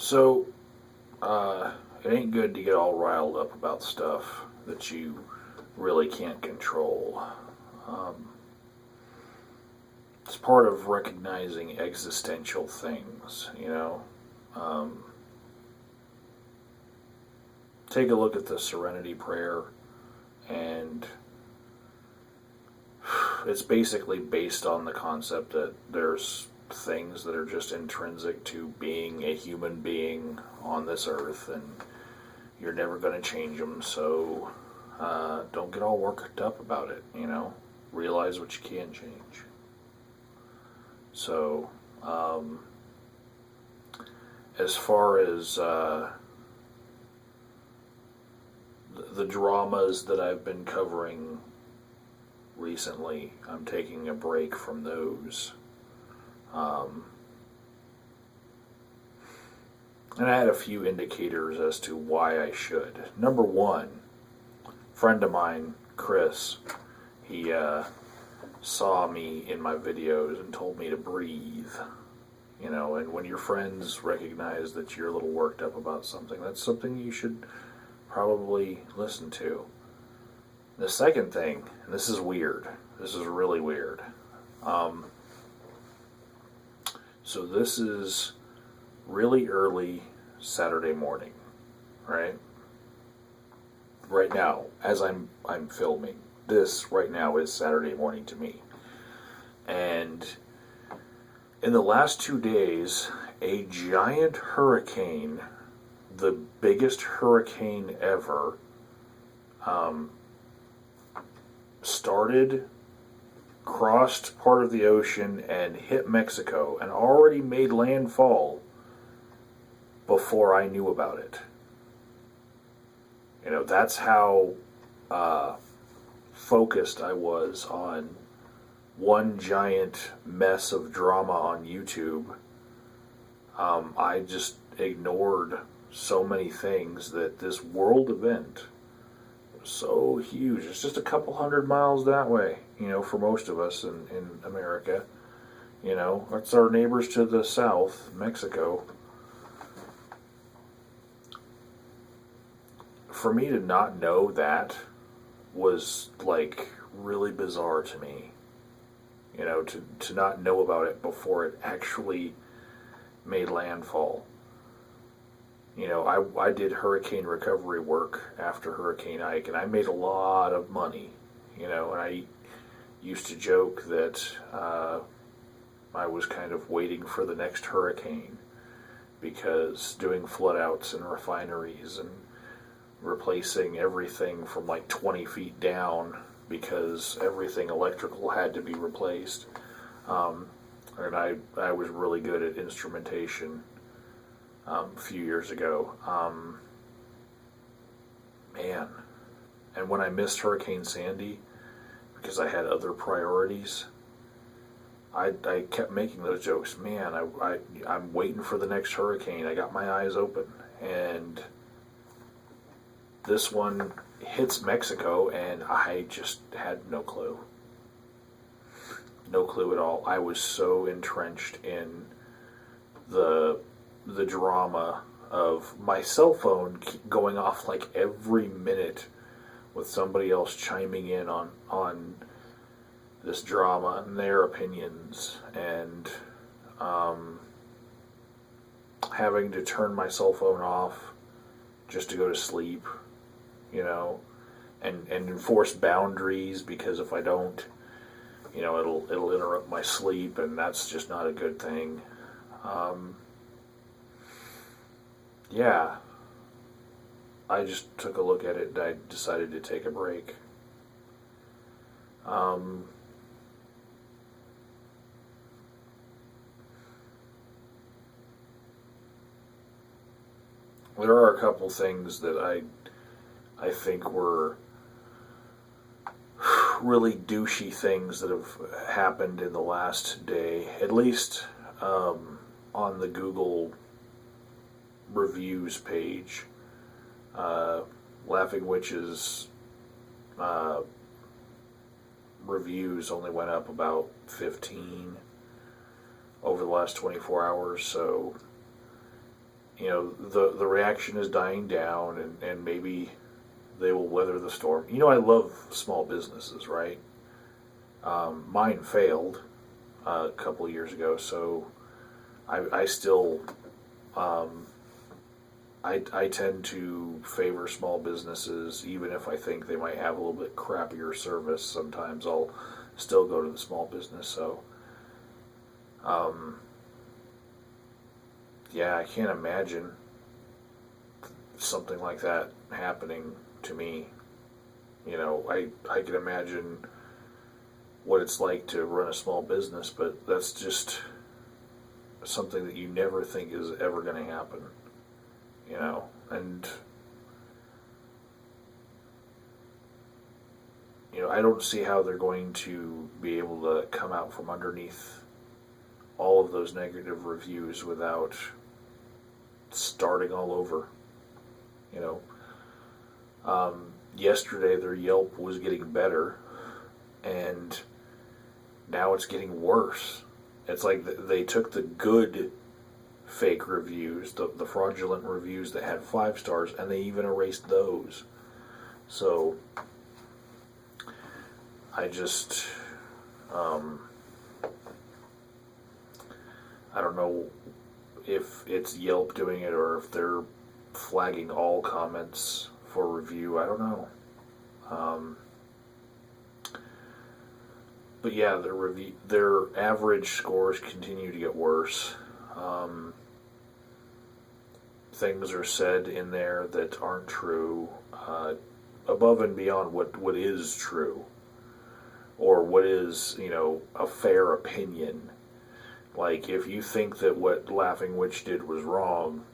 So, it ain't good to get all riled up about stuff that you really can't control. Um, it's part of recognizing existential things, you know? Um, Take a look at the Serenity Prayer, and it's basically based on the concept that there's things that are just intrinsic to being a human being on this earth, and you're never going to change them, so don't get all worked up about it, you know? Realize what you can change. So, as far as the dramas that I've been covering recently, I'm taking a break from those. And I had a few indicators as to why I should. Number one, a friend of mine, Chris, he saw me in my videos and told me to breathe. You know, and when your friends recognize that you're a little worked up about something, that's something you should probably listen to. The second thing, and this is weird, this is really weird. So this is really early Saturday morning, right? Right now, as I'm filming, this right now is Saturday morning to me. And in the last 2 days, a giant hurricane, the biggest hurricane ever, started, crossed part of the ocean, and hit Mexico, and already made landfall before I knew about it. You know, that's how focused I was on one giant mess of drama on YouTube. I just ignored so many things that this world event was so huge. It's just a couple 100 miles that way, you know, for most of us in America. You know, that's our neighbors to the south, Mexico. For me to not know that was, like, really bizarre to me. You know, to not know about it before it actually made landfall. You know, I did hurricane recovery work after Hurricane Ike, and I made a lot of money. You know, and I used to joke that I was kind of waiting for the next hurricane, because doing flood outs in refineries and replacing everything from like 20 feet down, because everything electrical had to be replaced. And I was really good at instrumentation a few years ago. Man. And when I missed Hurricane Sandy, because I had other priorities, I kept making those jokes. Man, I'm waiting for the next hurricane. I got my eyes open. And this one hits Mexico, and I just had no clue. No clue at all. I was so entrenched in the drama of my cell phone going off like every minute with somebody else chiming in on this drama and their opinions, and having to turn my cell phone off just to go to sleep, you know, and enforce boundaries, because if I don't, you know, it'll interrupt my sleep, and that's just not a good thing. Yeah, I just took a look at it and I decided to take a break. There are a couple things that I think were really douchey things that have happened in the last day, at least on the Google reviews page. Laughing Witch's reviews only went up about 15 over the last 24 hours, so the reaction is dying down, and maybe they will weather the storm. I love small businesses, right? Mine failed a couple of years ago, so I still I tend to favor small businesses, even if I think they might have a little bit crappier service. Sometimes I'll still go to the small business. So, yeah, I can't imagine something like that happening to me. I can imagine what it's like to run a small business, but that's just something that you never think is ever going to happen. And I don't see how they're going to be able to come out from underneath all of those negative reviews without starting all over. Yesterday their Yelp was getting better, and now it's getting worse. It's like they took the good fake reviews, the fraudulent reviews that had 5 stars, and they even erased those. So I just I don't know if it's Yelp doing it or if they're flagging all comments for review. I don't know. But yeah, their average scores continue to get worse. Things are said in there that aren't true, above and beyond what is true, or what is, a fair opinion. Like, if you think that what Laughing Witch did was wrong,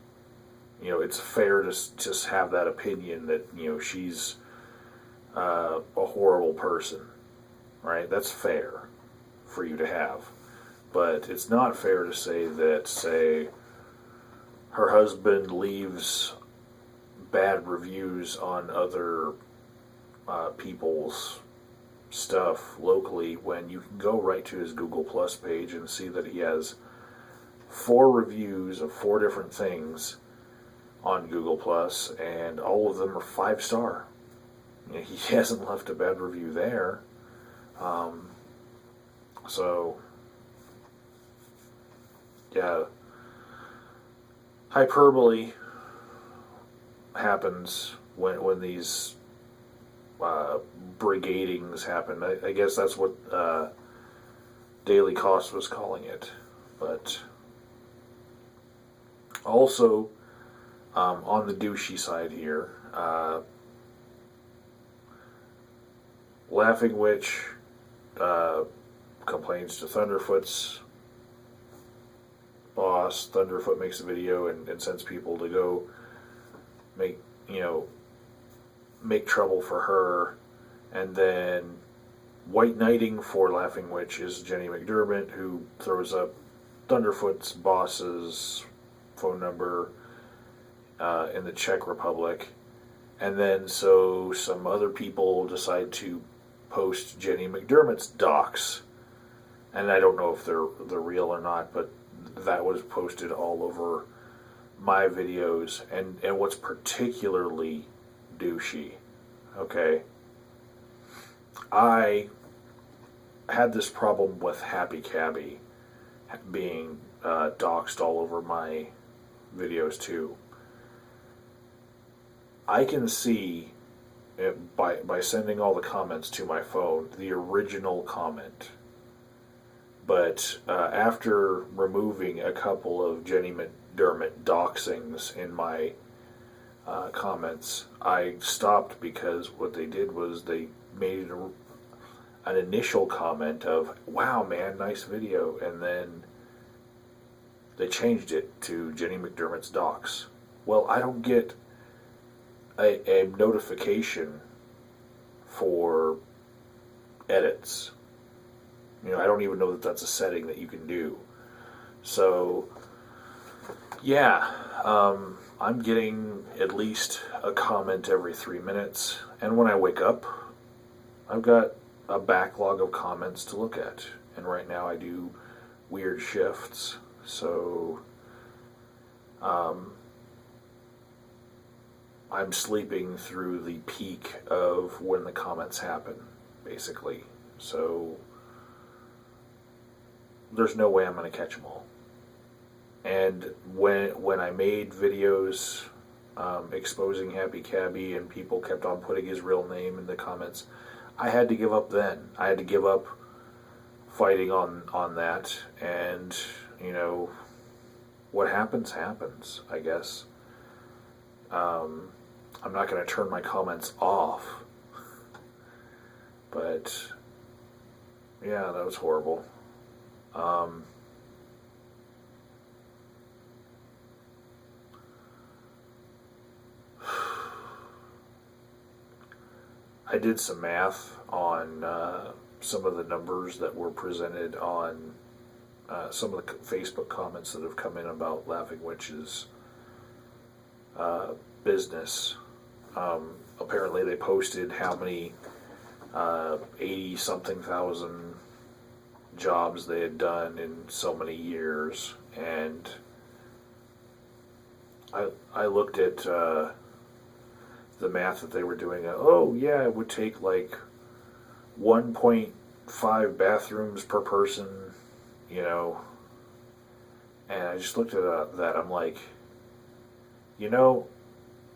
it's fair to just have that opinion that, she's a horrible person, right? That's fair for you to have. But it's not fair to say that, say, her husband leaves bad reviews on other people's stuff locally, when you can go right to his Google Plus page and see that he has 4 reviews of 4 different things on Google Plus, and all of them are 5-star. He hasn't left a bad review there. So, yeah, hyperbole happens when these brigadings happen. I guess that's what Daily Cost was calling it. But also, on the douchey side here, Laughing Witch complains to Thunderfoot's boss. Thunderfoot makes a video and sends people to go make trouble for her. And then white knighting for Laughing Witch is Jenny McDermott, who throws up Thunderfoot's boss's phone number in the Czech Republic. And then so some other people decide to post Jenny McDermott's docs. And I don't know if they're real or not, but that was posted all over my videos. And what's particularly douchey, okay, I had this problem with Happy Cabby being doxed all over my videos too. I can see by sending all the comments to my phone the original comment, but after removing a couple of Jenny McDermott doxings in my comments, I stopped, because what they did was they made an initial comment of, "Wow, man, nice video," and then they changed it to Jenny McDermott's docs. Well, I don't get a notification for edits. I don't even know that that's a setting that you can do. So, yeah, I'm getting at least a comment every 3 minutes, and when I wake up, I've got a backlog of comments to look at. And right now I do weird shifts, so I'm sleeping through the peak of when the comments happen, basically. So there's no way I'm going to catch them all. And when I made videos exposing Happy Cabby and people kept on putting his real name in the comments, I had to give up then. I had to give up fighting on that, and, you know, what happens, happens, I guess. I'm not going to turn my comments off, but, yeah, that was horrible. I did some math on some of the numbers that were presented on some of the Facebook comments that have come in about Laughing Witch's business. Apparently they posted how many 80-something thousand jobs they had done in so many years, and I looked at the math that they were doing. Oh yeah, it would take like 1.5 bathrooms per person, you know. And I just looked at that. I'm like, you know,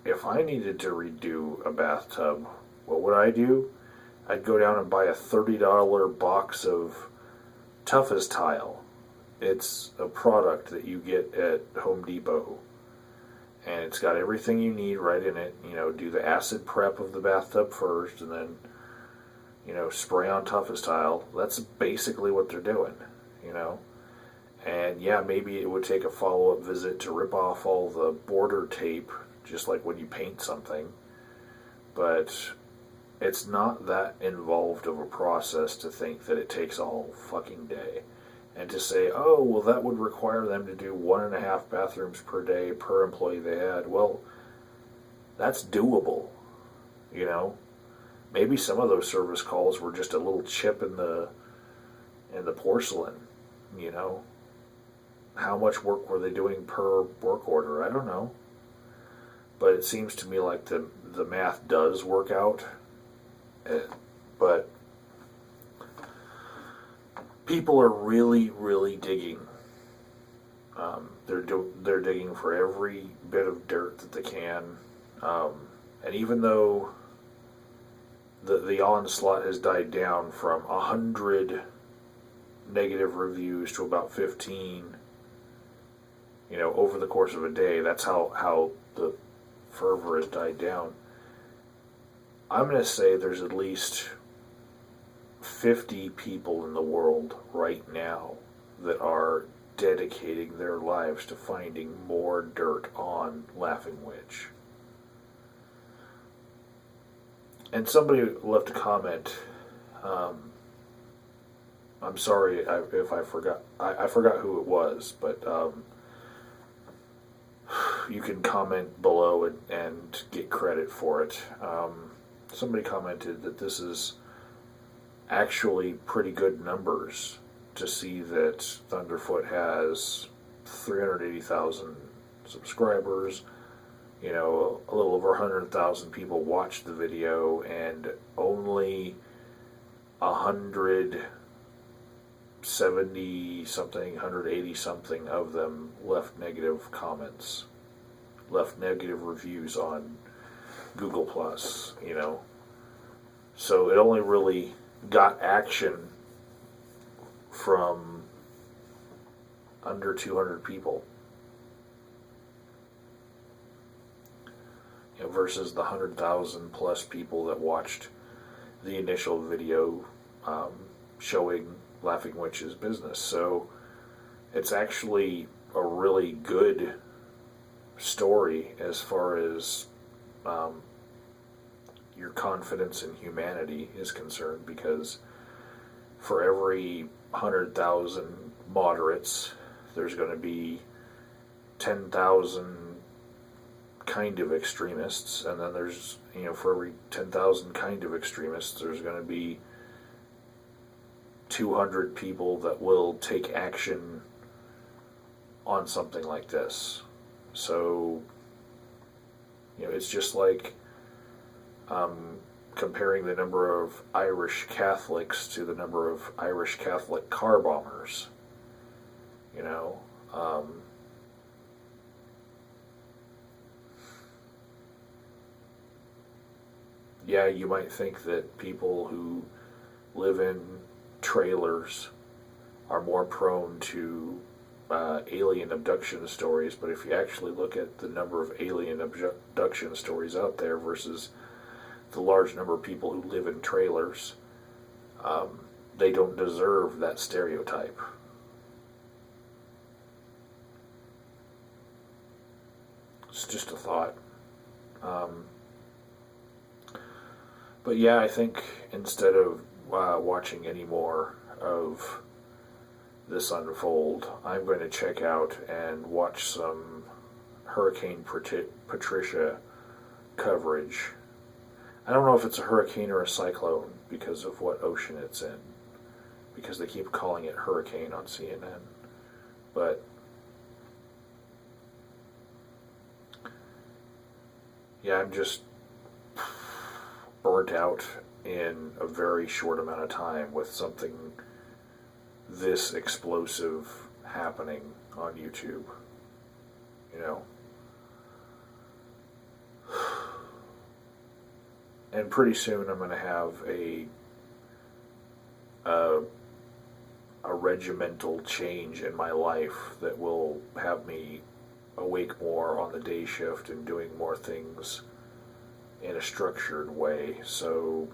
if I needed to redo a bathtub, what would I do? I'd go down and buy a $30 box of Toughest Tile. It's a product that you get at Home Depot, and it's got everything you need right in it. You know, do the acid prep of the bathtub first, and then, you know, spray on Toughest Tile. That's basically what they're doing, you know. And yeah, maybe it would take a follow-up visit to rip off all the border tape, just like when you paint something. But it's not that involved of a process to think that it takes a whole fucking day. And to say, oh, well, that would require them to do 1.5 bathrooms per day per employee they had. Well, that's doable, you know. Maybe some of those service calls were just a little chip in the porcelain, you know. How much work were they doing per work order? I don't know. But it seems to me like the math does work out. But people are really, really digging. They're digging for every bit of dirt that they can. And even though the onslaught has died down from 100 negative reviews to about 15, you know, over the course of a day, that's how the fervor has died down. I'm going to say there's at least 50 people in the world right now that are dedicating their lives to finding more dirt on Laughing Witch. And somebody left a comment. I'm sorry if I forgot. I forgot who it was, but you can comment below and get credit for it. Somebody commented that this is actually pretty good numbers to see that Thunderfoot has 380,000 subscribers. You know, a little over 100,000 people watched the video, and only 170 something, 180 something of them left negative comments, left negative reviews on Google Plus, you know. So it only really got action from under 200 people, you know, versus the 100,000 plus people that watched the initial video showing Laughing Witch's business. So it's actually a really good story as far as your confidence in humanity is concerned, because for every 100,000 moderates, there's going to be 10,000 kind of extremists, and then there's, you know, for every 10,000 kind of extremists, there's going to be 200 people that will take action on something like this. So You know, it's just like comparing the number of Irish Catholics to the number of Irish Catholic car bombers. You know, yeah, you might think that people who live in trailers are more prone to alien abduction stories, but if you actually look at the number of alien abduction stories out there versus the large number of people who live in trailers, they don't deserve that stereotype. It's just a thought. But yeah, I think instead of watching any more of this unfold, I'm going to check out and watch some Hurricane Patricia coverage. I don't know if it's a hurricane or a cyclone because of what ocean it's in, because they keep calling it hurricane on CNN. But yeah, I'm just burnt out in a very short amount of time with something this explosive happening on YouTube. You know? And pretty soon I'm going to have a regimental change in my life that will have me awake more on the day shift and doing more things in a structured way. So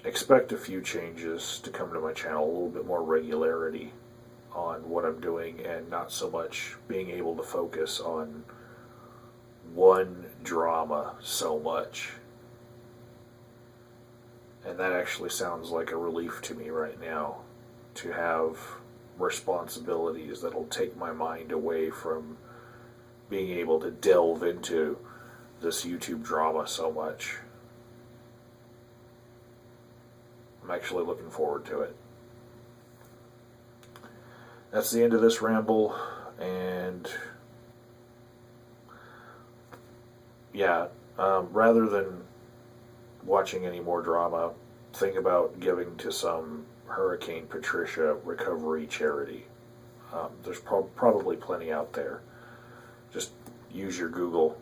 expect a few changes to come to my channel, a little bit more regularity on what I'm doing, and not so much being able to focus on one drama so much. And that actually sounds like a relief to me right now, to have responsibilities that'll take my mind away from being able to delve into this YouTube drama so much. I'm actually looking forward to it. That's the end of this ramble, and yeah, rather than watching any more drama, think about giving to some Hurricane Patricia recovery charity. There's probably plenty out there. Just use your Google